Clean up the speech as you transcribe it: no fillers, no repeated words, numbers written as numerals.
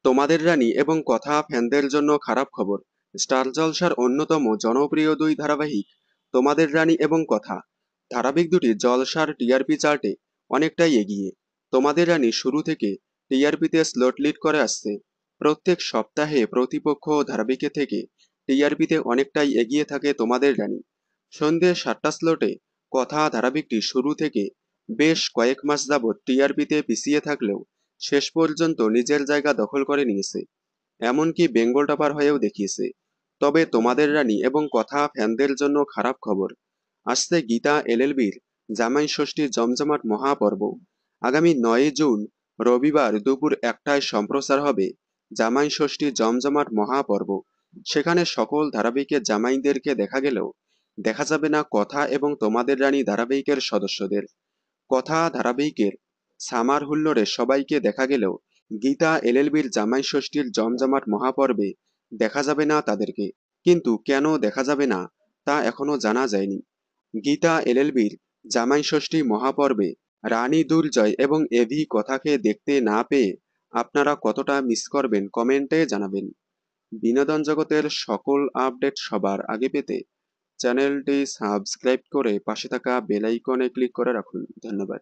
তোমাদের রানী এবং কথা ফ্যানদের জন্য খারাপ খবর। স্টার জলসার অন্যতম জনপ্রিয় দুই ধারাবাহিক তোমাদের রানী এবং কথা ধারাবাহিক দুটি জলসার টিআরপি চার্টে অনেকটাই এগিয়ে। তোমাদের রানী শুরু থেকে টিআরপিতে স্লট লিড করে আসছে। প্রত্যেক সপ্তাহে প্রতিপক্ষ ধারাবাহিকে থেকে টিআরপিতে অনেকটাই এগিয়ে থাকে তোমাদের রানী। সন্ধ্যে 7টা স্লটে কথা ধারাবাহিকটি শুরু থেকে বেশ কয়েক মাস যাবৎ টিআরপিতে পিছিয়ে থাকলেও শেষ পর্যন্ত নিজের জায়গা দখল করে নিয়েছে, এমনকি বেঙ্গল টপার হয়েও দেখিয়েছে। তবে তোমাদের রানী এবং কথা ফ্যানদের জন্য খারাপ খবর। আসছে গীতা এলএলবির জামাই ষষ্ঠী জমজমাট মহাপর্ব। আগামী 9 জুন রবিবার দুপুর 1টায় সম্প্রচার হবে জামাই ষষ্ঠী জমজমাট মহাপর্ব। সেখানে সকল ধারাবাহিকের জামাইদেরকে দেখা গেলেও দেখা যাবে না কথা এবং তোমাদের রানী ধারাবাহিকের সদস্যদের। কথা ধারাবাহিকের সামার হুল্লোড়ে সবাইকে দেখা গেলেও গীতা এলএলবির জামাই ষষ্ঠীর জমজমাট মহাপর্বে দেখা যাবে না তাদেরকে। কিন্তু কেন দেখা যাবে না তা এখনো জানা যায়নি। গীতা এলএলবির জামাই ষষ্ঠী মহাপর্বে রানী দুর্জয় এবং এভি কথাকে দেখতে না পেয়ে আপনারা কতটা মিস করবেন কমেন্টে জানাবেন। বিনোদন জগতের সকল আপডেট সবার আগে পেতে চ্যানেলটি সাবস্ক্রাইব করে পাশে থাকা বেল আইকনে ক্লিক করে রাখুন। ধন্যবাদ।